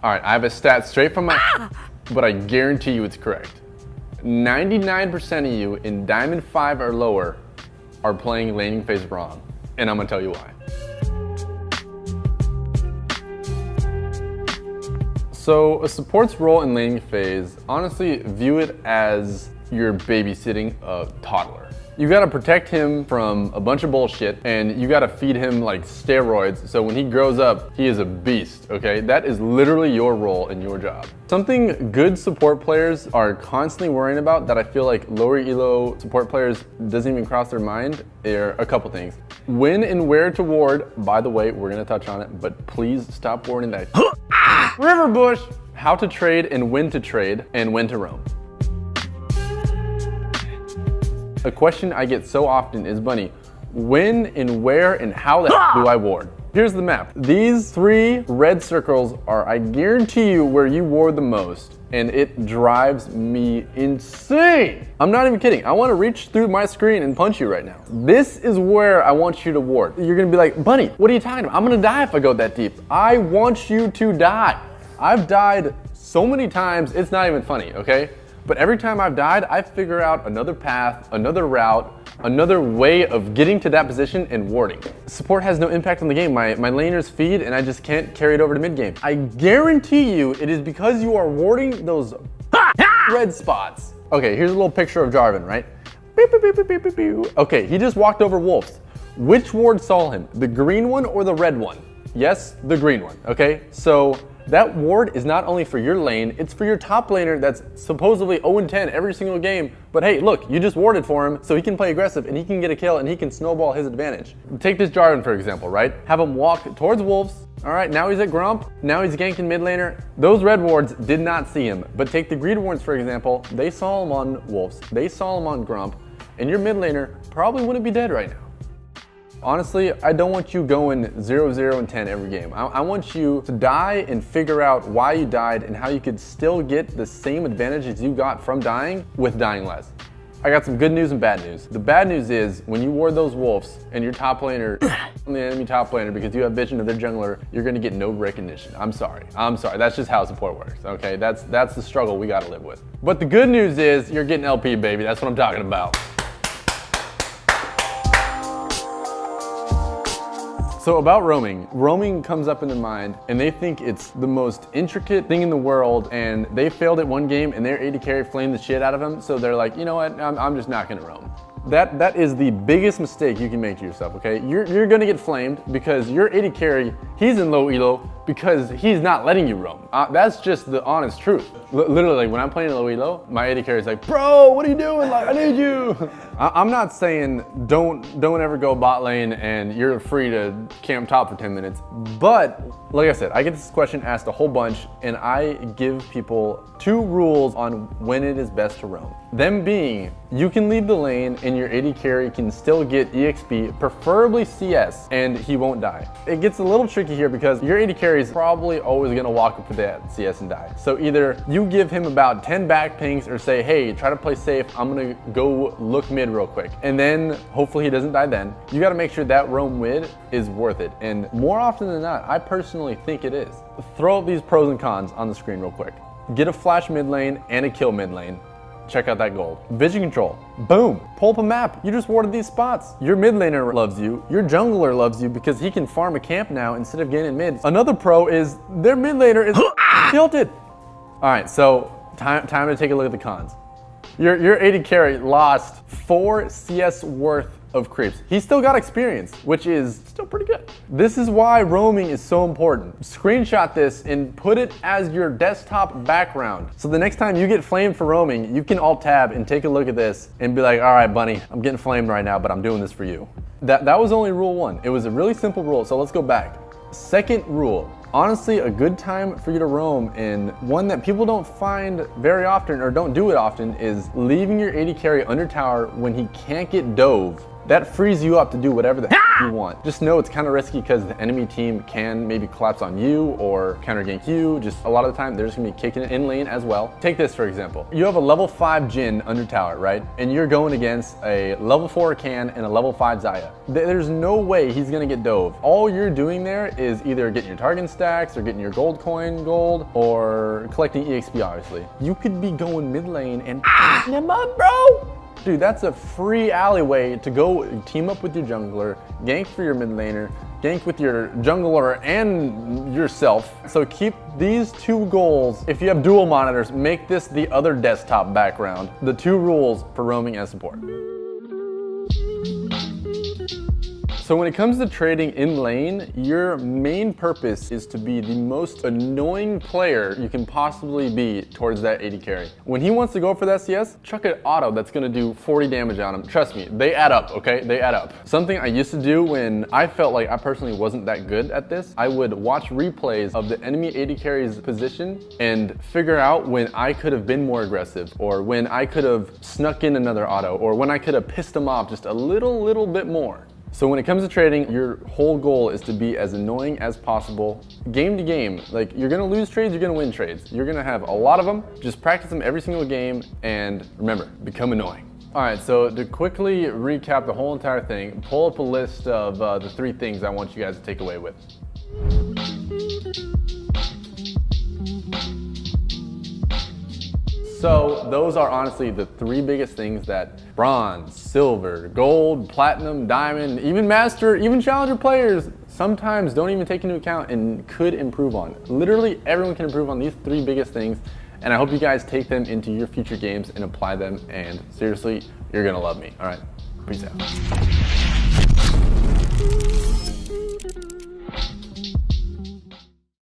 All right, I have a stat straight from my but I guarantee you it's correct. 99% of you in Diamond 5 or lower are playing laning phase wrong, and I'm gonna tell you why. So a support's role in laning phase, honestly, view it as you're babysitting a toddler. You gotta protect him from a bunch of bullshit, and you gotta feed him like steroids, so when he grows up, he is a beast, okay? That is literally your role and your job. Something good support players are constantly worrying about that I feel like lower elo support players doesn't even cross their mind are a couple things. When and where to ward, by the way, we're gonna touch on it, but please stop warding that river bush. How to trade and when to roam. A question I get so often is, Bunny, when and where and how the do I ward? Here's the map. These 3 red circles are, I guarantee you, where you ward the most, and it drives me insane. I'm not even kidding. I wanna reach through my screen and punch you right now. This is where I want you to ward. You're gonna be like, Bunny, what are you talking about? I'm gonna die if I go that deep. I want you to die. I've died so many times, it's not even funny, okay? But every time I've died, I figure out another path, another route, another way of getting to that position and warding. Support has no impact on the game. My laners feed and I just can't carry it over to mid game. I guarantee you it is because you are warding those red spots. Okay, here's a little picture of Jarvan, right? Okay, he just walked over wolves. Which ward saw him? The green one or the red one? Yes, the green one, okay? So that ward is not only for your lane, it's for your top laner that's supposedly 0-10 every single game. But hey, look, you just warded for him so he can play aggressive and he can get a kill and he can snowball his advantage. Take this Jarvan for example, right? Have him walk towards wolves. All right, now he's at Grump. Now he's ganking mid laner. Those red wards did not see him. But take the green wards for example, they saw him on wolves. They saw him on Grump. And your mid laner probably wouldn't be dead right now. Honestly, I don't want you going 0-0 and 10 every game. I want you to die and figure out why you died and how you could still get the same advantages you got from dying with dying less. I got some good news and bad news. The bad news is when you ward those wolves and your top laner on the enemy top laner because you have vision of their jungler, you're gonna get no recognition. I'm sorry. That's just how support works, okay? That's the struggle we gotta live with. But the good news is you're getting LP, baby. That's what I'm talking about. So about roaming comes up in their mind and they think it's the most intricate thing in the world and they failed at one game and their AD carry flamed the shit out of them. So they're like, you know what, I'm just not gonna roam. That is the biggest mistake you can make to yourself, okay? You're gonna get flamed because your AD carry, he's in low elo because he's not letting you roam. That's just the honest truth. Literally, when I'm playing low elo, my AD carry is like, bro, what are you doing? Like, I need you. I'm not saying don't ever go bot lane and you're free to camp top for 10 minutes. But like I said, I get this question asked a whole bunch and I give people 2 rules on when it is best to roam. Them being, you can leave the lane and your AD carry can still get EXP, preferably CS, and he won't die. It gets a little tricky here because your AD carry is probably always gonna walk up to that CS and die. So either you give him about 10 back pings or say, hey, try to play safe, I'm gonna go look mid real quick. And then hopefully he doesn't die then. You gotta make sure that roam mid is worth it. And more often than not, I personally think it is. Throw up these pros and cons on the screen real quick. Get a flash mid lane and a kill mid lane. Check out that gold. Vision control, boom, pull up a map. You just warded these spots. Your mid laner loves you. Your jungler loves you because he can farm a camp now instead of getting mid. Another pro is their mid laner is tilted. All right, so time to take a look at the cons. Your AD carry lost 4 CS worth of creeps. He still got experience, which is still pretty good. This is why roaming is so important. Screenshot this and put it as your desktop background. So the next time you get flamed for roaming, you can alt tab and take a look at this and be like, all right, Bunny, I'm getting flamed right now, but I'm doing this for you. That was only rule 1. It was a really simple rule, so let's go back. Second rule. Honestly, a good time for you to roam, and one that people don't find very often or don't do it often, is leaving your AD carry under tower when he can't get dove that frees you up to do whatever the heck you want. Just know it's kind of risky because the enemy team can maybe collapse on you or counter gank you. Just a lot of the time, they're just gonna be kicking it in lane as well. Take this for example. You have a level 5 Jhin under tower, right? And you're going against a level 4 Can and a level 5 Xayah. There's no way he's gonna get dove. All you're doing there is either getting your target stacks or getting your gold coin or collecting EXP, obviously. You could be going mid lane and him up, bro. Dude, that's a free alleyway to go team up with your jungler, gank for your mid laner, gank with your jungler and yourself. So keep these 2 goals. If you have dual monitors, make this the other desktop background. The 2 rules for roaming as support. So when it comes to trading in lane, your main purpose is to be the most annoying player you can possibly be towards that AD carry. When he wants to go for that CS, chuck an auto that's gonna do 40 damage on him. Trust me, they add up, okay? They add up. Something I used to do when I felt like I personally wasn't that good at this, I would watch replays of the enemy AD carry's position and figure out when I could have been more aggressive, or when I could have snuck in another auto, or when I could have pissed him off just a little bit more. So when it comes to trading, your whole goal is to be as annoying as possible, game to game. Like, you're gonna lose trades, you're gonna win trades. You're gonna have a lot of them. Just practice them every single game, and remember, become annoying. All right, so to quickly recap the whole entire thing, pull up a list of the 3 things I want you guys to take away with. So those are honestly the 3 biggest things that bronze, silver, gold, platinum, diamond, even master, even challenger players sometimes don't even take into account and could improve on. Literally everyone can improve on these 3 biggest things, and I hope you guys take them into your future games and apply them, and seriously, you're gonna love me. All right, peace out.